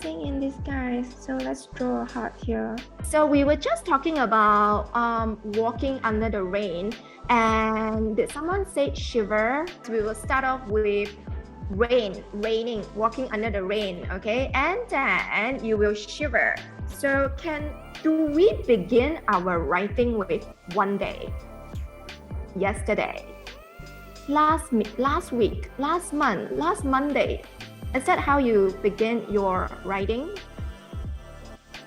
blessing in disguise. So let's draw a heart here. So we were just talking about walking under the rain, and did someone say shiver? We will start off with raining, walking under the rain, okay? And then you will shiver. So do we begin our writing with one day? Yesterday, last week, last month, last Monday. Is that how you begin your writing?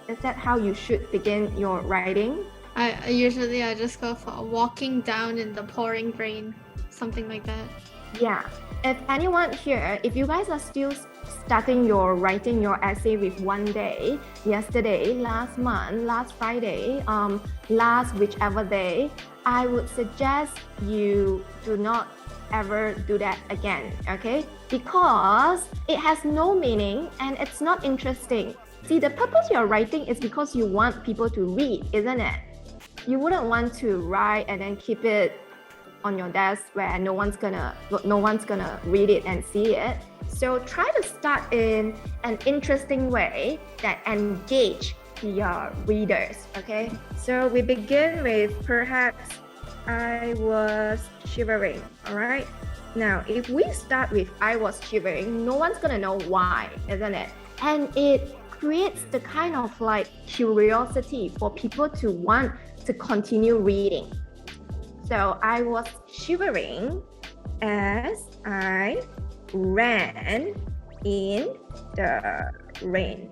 Is that how you should begin your writing? I usually just go for walking down in the pouring rain, something like that. Yeah. If anyone here, if you guys are still starting your writing your essay with one day, yesterday, last month, last Friday, last whichever day, I would suggest you do not ever do that again, okay? Because it has no meaning and it's not interesting. See, the purpose you're writing is because you want people to read, isn't it? You wouldn't want to write and then keep it on your desk where no one's gonna read it and see it. So try to start in an interesting way that engage your readers, okay? So we begin with perhaps I was shivering, all right? Now, if we start with I was shivering, no one's gonna know why, isn't it? And it creates the kind of like curiosity for people to want to continue reading. So I was shivering as I ran in the rain.